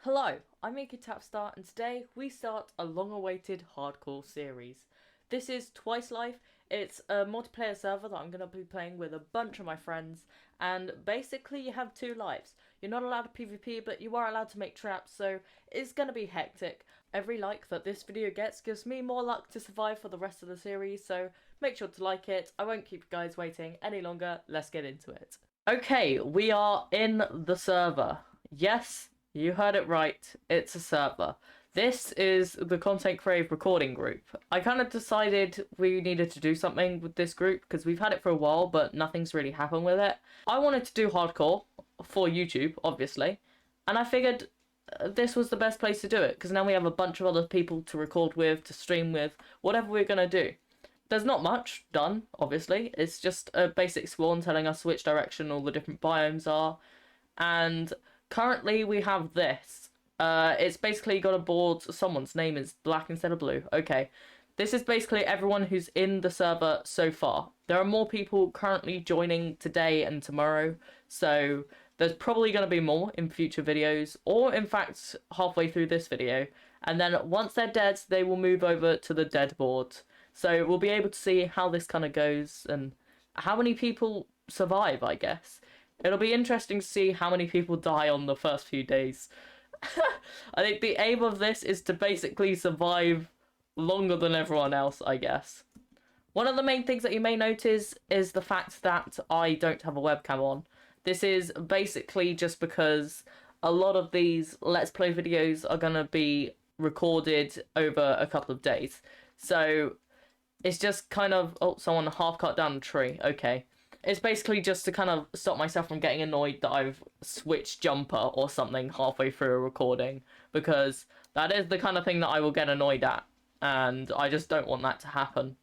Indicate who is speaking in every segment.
Speaker 1: Hello, I'm Inky Tapstar, and today we start a long-awaited hardcore series. This is Twice Life. It's a multiplayer server that I'm going to be playing with a bunch of my friends, and basically you have two lives. You're not allowed to PvP, but you are allowed to make traps, so it's going to be hectic. Every like that this video gets gives me more luck to survive for the rest of the series, so make sure to like it. I won't keep you guys waiting any longer. Let's get into it. Okay, we are in the server. Yes, you heard it right, it's a server. This is the Content Crave recording group. I kind of decided we needed to do something with this group because we've had it for a while, but nothing's really happened with it. I wanted to do hardcore for YouTube, obviously, and I figured this was the best place to do it because now we have a bunch of other people to record with, to stream with, whatever we're going to do. There's not much done, obviously. It's just a basic spawn telling us which direction all the different biomes are, and currently, we have this. It's basically got a board. Someone's name is black instead of blue. Okay. This is basically everyone who's in the server so far. There are more people currently joining today and tomorrow, so there's probably going to be more in future videos, or in fact, halfway through this video. And then once they're dead, they will move over to the dead board. So we'll be able to see how this kind of goes and how many people survive, I guess. It'll be interesting to see how many people die on the first few days. I think the aim of this is to basically survive longer than everyone else, I guess. One of the main things that you may notice is the fact that I don't have a webcam on. This is basically just because a lot of these Let's Play videos are going to be recorded over a couple of days. So it's just kind of... Oh, someone half cut down a tree. Okay. It's basically just to kind of stop myself from getting annoyed that I've switched jumper or something halfway through a recording, because that is the kind of thing that I will get annoyed at, and I just don't want that to happen.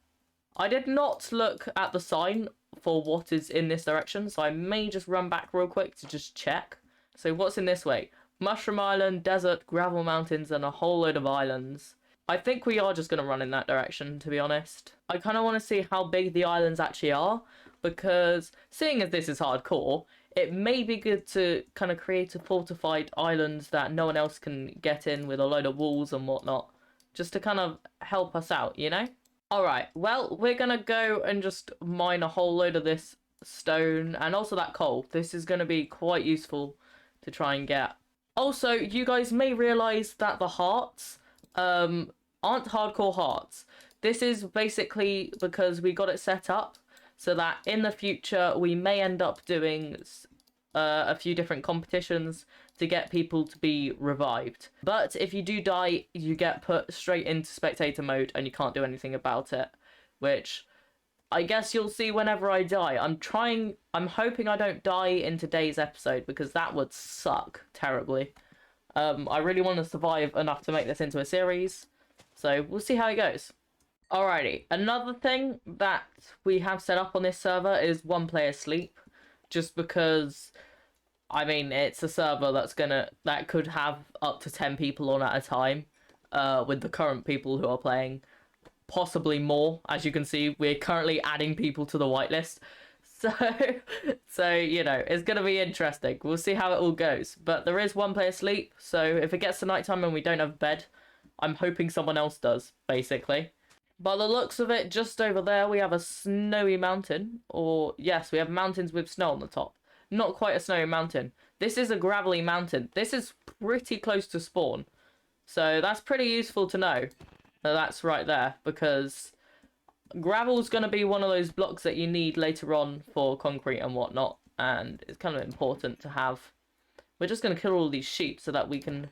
Speaker 1: I did not look at the sign for what is in this direction, so I may just run back real quick to just check. So what's in this way? Mushroom Island, desert, gravel mountains, and a whole load of islands. I think we are just going to run in that direction, to be honest. I kind of want to see how big the islands actually are, because seeing as this is hardcore, it may be good to kind of create a fortified island that no one else can get in with a load of walls and whatnot, just to kind of help us out, you know? Alright, well, we're going to go and just mine a whole load of this stone and also that coal. This is going to be quite useful to try and get. Also, you guys may realise that the hearts aren't hardcore hearts. This is basically because we got it set up so that in the future we may end up doing a few different competitions to get people to be revived. But if you do die, you get put straight into spectator mode and you can't do anything about it, which I guess you'll see whenever I die. I'm hoping I don't die in today's episode, because that would suck terribly. I really want to survive enough to make this into a series, so we'll see how it goes. Alrighty, another thing that we have set up on this server is one player sleep, just because, I mean, it's a server that could have up to 10 people on at a time, with the current people who are playing, possibly more. As you can see, we're currently adding people to the whitelist, so you know, it's gonna be interesting. We'll see how it all goes, but there is one player sleep, so if it gets to nighttime and we don't have a bed, I'm hoping someone else does, basically. By the looks of it, just over there, we have a snowy mountain. Or, yes, we have mountains with snow on the top. Not quite a snowy mountain. This is a gravelly mountain. This is pretty close to spawn. So that's pretty useful to know that that's right there, because gravel's going to be one of those blocks that you need later on for concrete and whatnot. And it's kind of important to have. We're just going to kill all these sheep so that we can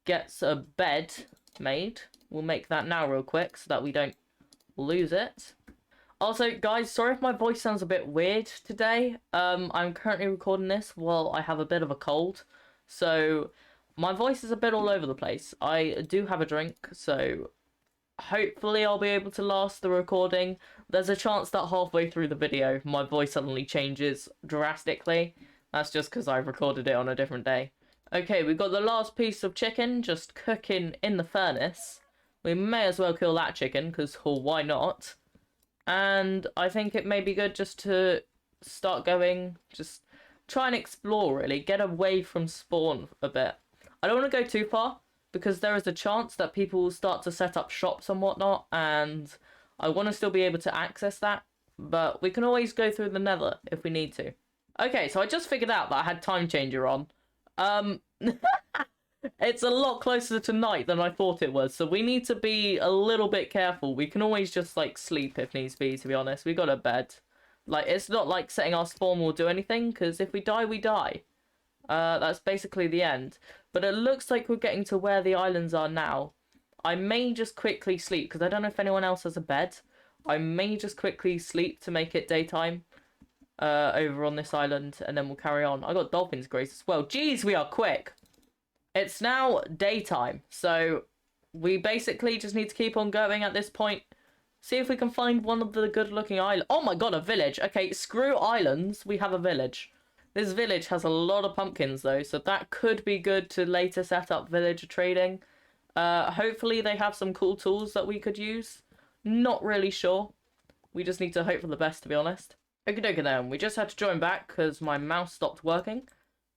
Speaker 1: get a bed made. We'll make that now real quick so that we don't lose it. Also, guys, sorry if my voice sounds a bit weird today. I'm currently recording this while I have a bit of a cold, so my voice is a bit all over the place. I do have a drink, so hopefully I'll be able to last the recording. There's a chance that halfway through the video my voice suddenly changes drastically. That's just because I've recorded it on a different day. Okay, we've got the last piece of chicken just cooking in the furnace. We may as well kill that chicken, because why not? And I think it may be good just to start going, just try and explore, really. Get away from spawn a bit. I don't want to go too far because there is a chance that people will start to set up shops and whatnot, and I want to still be able to access that, but we can always go through the nether if we need to. Okay, so I just figured out that I had time changer on. It's a lot closer to night than I thought it was, so we need to be a little bit careful. We can always just, like, sleep if needs be, to be honest. We got a bed. Like, it's not like setting our spawn will do anything, because if we die, we die. That's basically the end. But it looks like we're getting to where the islands are now. I may just quickly sleep, because I don't know if anyone else has a bed. I may just quickly sleep to make it daytime over on this island, and then we'll carry on. I got dolphin's grace as well. Jeez, we are quick! It's now daytime, so we basically just need to keep on going at this point. See if we can find one of the good-looking islands. Oh my god, a village! Okay, screw islands, we have a village. This village has a lot of pumpkins, though, so that could be good to later set up villager trading. Hopefully they have some cool tools that we could use. Not really sure. We just need to hope for the best, to be honest. Okie dokie then, we just had to join back because my mouse stopped working.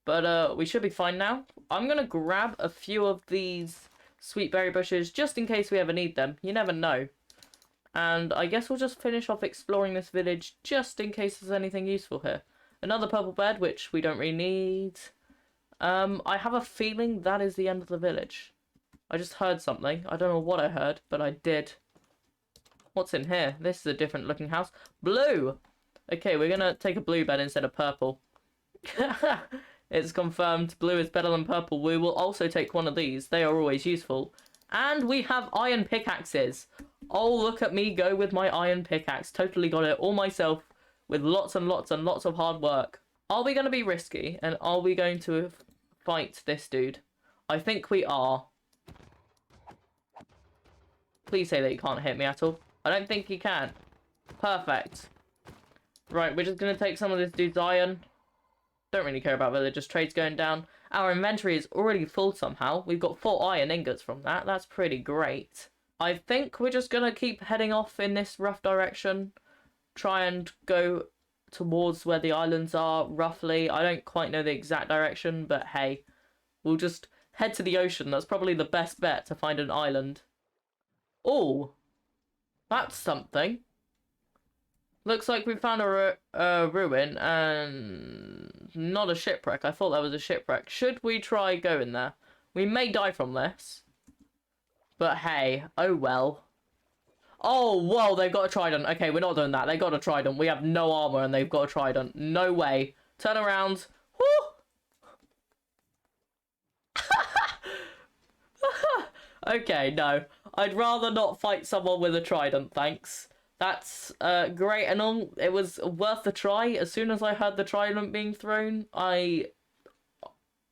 Speaker 1: But we should be fine now. I'm going to grab a few of these sweet berry bushes just in case we ever need them. You never know. And I guess we'll just finish off exploring this village just in case there's anything useful here. Another purple bed, which we don't really need. I have a feeling that is the end of the village. I just heard something. I don't know what I heard, but I did. What's in here? This is a different looking house. Blue! Okay, we're going to take a blue bed instead of purple. It's confirmed blue is better than purple. We will also take one of these. They are always useful. And we have iron pickaxes. Oh, look at me go with my iron pickaxe. Totally got it all myself with lots and lots and lots of hard work. Are we going to be risky? And are we going to fight this dude? I think we are. Please say that you can't hit me at all. I don't think you can. Perfect. Right, we're just going to take some of this dude's iron. Don't really care about villagers' trades going down. Our inventory is already full somehow. We've got 4 iron ingots from that. That's pretty great. I think we're just going to keep heading off in this rough direction. Try and go towards where the islands are, roughly. I don't quite know the exact direction, but hey. We'll just head to the ocean. That's probably the best bet to find an island. Oh! That's something. Looks like we found a ruin and not a shipwreck. I thought that was a shipwreck. Should we try going there? We may die from this. But hey, oh well. Oh, whoa, they've got a trident. Okay, we're not doing that. They got a trident. We have no armor and they've got a trident. No way. Turn around. Okay, no. I'd rather not fight someone with a trident, thanks. That's great and all. It was worth the try. As soon as I heard the trident being thrown, I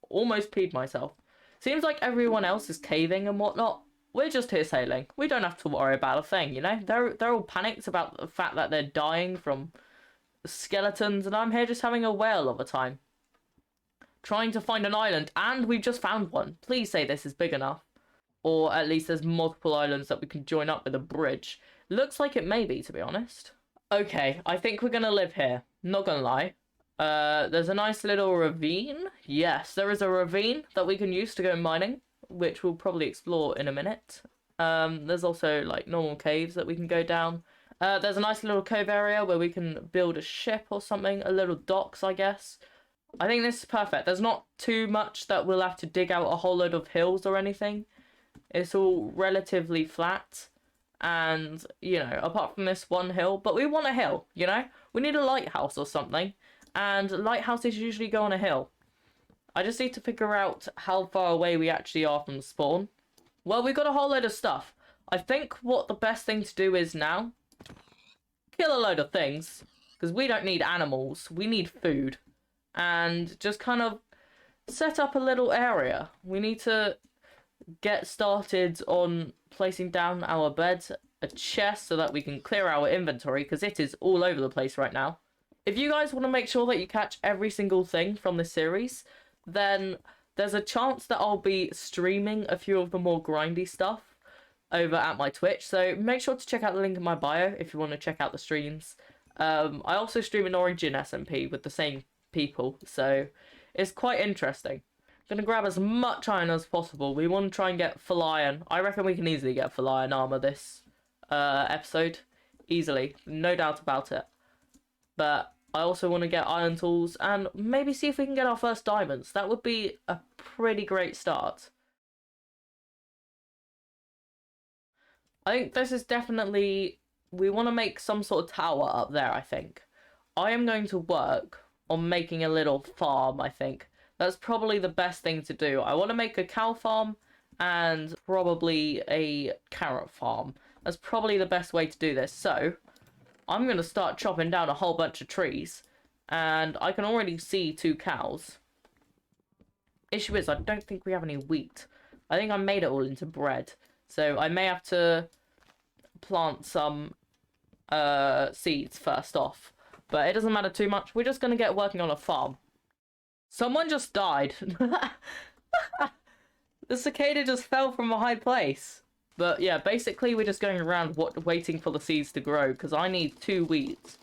Speaker 1: almost peed myself. Seems like everyone else is caving and whatnot. We're just here sailing. We don't have to worry about a thing, you know? They're all panicked about the fact that they're dying from skeletons, and I'm here just having a whale of a time. Trying to find an island, and we've just found one. Please say this is big enough. Or at least there's multiple islands that we can join up with a bridge. Looks like it may be, to be honest. Okay, I think we're gonna live here. Not gonna lie. There's a nice little ravine. Yes, there is a ravine that we can use to go mining, which we'll probably explore in a minute. There's also, like, normal caves that we can go down. There's a nice little cove area where we can build a ship or something. A little docks, I guess. I think this is perfect. There's not too much that we'll have to dig out a whole load of hills or anything. It's all relatively flat. And, you know, apart from this one hill. But we want a hill, you know? We need a lighthouse or something. And lighthouses usually go on a hill. I just need to figure out how far away we actually are from spawn. Well, we've got a whole load of stuff. I think what the best thing to do is now... kill a load of things. Because we don't need animals. We need food. And just kind of set up a little area. We need to get started on placing down our beds, a chest so that we can clear our inventory because it is all over the place right now. If you guys want to make sure that you catch every single thing from this series, then there's a chance that I'll be streaming a few of the more grindy stuff over at my Twitch, so make sure to check out the link in my bio if you want to check out the streams. I also stream an Origin SMP with the same people, so it's quite interesting. Gonna grab as much iron as possible. We want to try and get full iron. I reckon we can easily get full iron armor this episode. Easily. No doubt about it. But I also want to get iron tools and maybe see if we can get our first diamonds. That would be a pretty great start. I think this is definitely... We want to make some sort of tower up there, I think. I am going to work on making a little farm, I think. That's probably the best thing to do. I want to make a cow farm and probably a carrot farm. That's probably the best way to do this. So, I'm going to start chopping down a whole bunch of trees. And I can already see 2 cows. Issue is, I don't think we have any wheat. I think I made it all into bread. So, I may have to plant some seeds first off. But it doesn't matter too much. We're just going to get working on a farm. Someone just died. The cicada just fell from a high place. But yeah, basically we're just going around waiting for the seeds to grow. Because I need 2 wheat.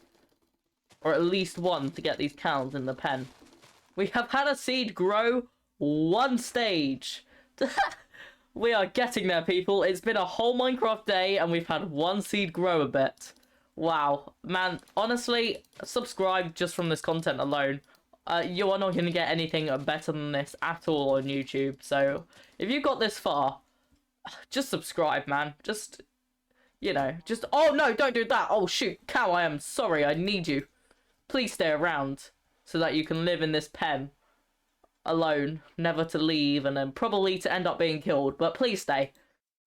Speaker 1: Or at least 1 to get these cows in the pen. We have had a seed grow 1 stage. We are getting there, people. It's been a whole Minecraft day and we've had 1 seed grow a bit. Wow. Man, honestly, subscribe just from this content alone. You are not going to get anything better than this at all on YouTube. So, if you got this far, just subscribe, man. Just, you know, just... Oh, no, don't do that. Oh, shoot. Cow, I am sorry. I need you. Please stay around so that you can live in this pen alone, never to leave, and then probably to end up being killed. But please stay.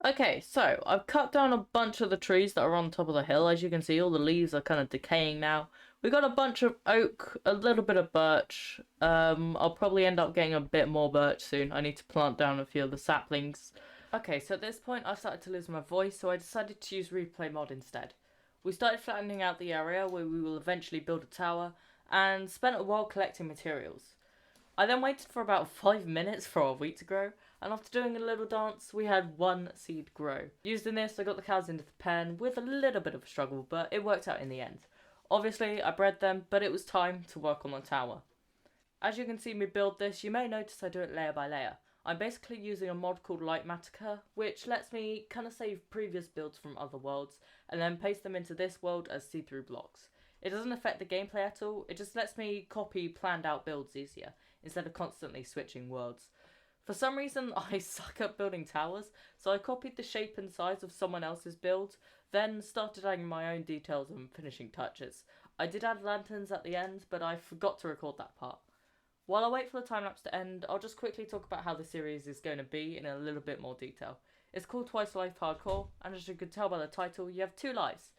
Speaker 1: Okay, so I've cut down a bunch of the trees that are on top of the hill. As you can see, all the leaves are kind of decaying now. We got a bunch of oak, a little bit of birch. I'll probably end up getting a bit more birch soon. I need to plant down a few of the saplings. Okay, so at this point I started to lose my voice, so I decided to use replay mod instead. We started flattening out the area where we will eventually build a tower, and spent a while collecting materials. I then waited for about 5 minutes for our wheat to grow, and after doing a little dance, we had 1 seed grow. Using this, I got the cows into the pen with a little bit of a struggle, but it worked out in the end. Obviously, I bred them, but it was time to work on the tower. As you can see me build this, you may notice I do it layer by layer. I'm basically using a mod called Lighthouse, which lets me kind of save previous builds from other worlds, and then paste them into this world as see-through blocks. It doesn't affect the gameplay at all, it just lets me copy planned out builds easier, instead of constantly switching worlds. For some reason, I suck at building towers, so I copied the shape and size of someone else's build, then started adding my own details and finishing touches. I did add lanterns at the end, but I forgot to record that part. While I wait for the time-lapse to end, I'll just quickly talk about how the series is going to be in a little bit more detail. It's called Twice Life Hardcore, and as you can tell by the title, you have 2 lives.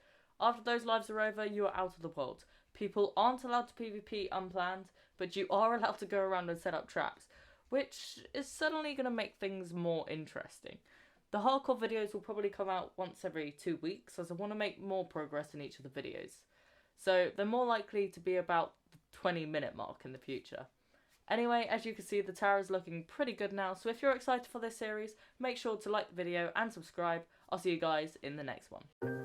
Speaker 1: After those lives are over, you are out of the world. People aren't allowed to PvP unplanned, but you are allowed to go around and set up traps, which is suddenly going to make things more interesting. The hardcore videos will probably come out once every 2 weeks, as I want to make more progress in each of the videos. So they're more likely to be about the 20-minute mark in the future. Anyway, as you can see, the tower is looking pretty good now, so if you're excited for this series, make sure to like the video and subscribe. I'll see you guys in the next one.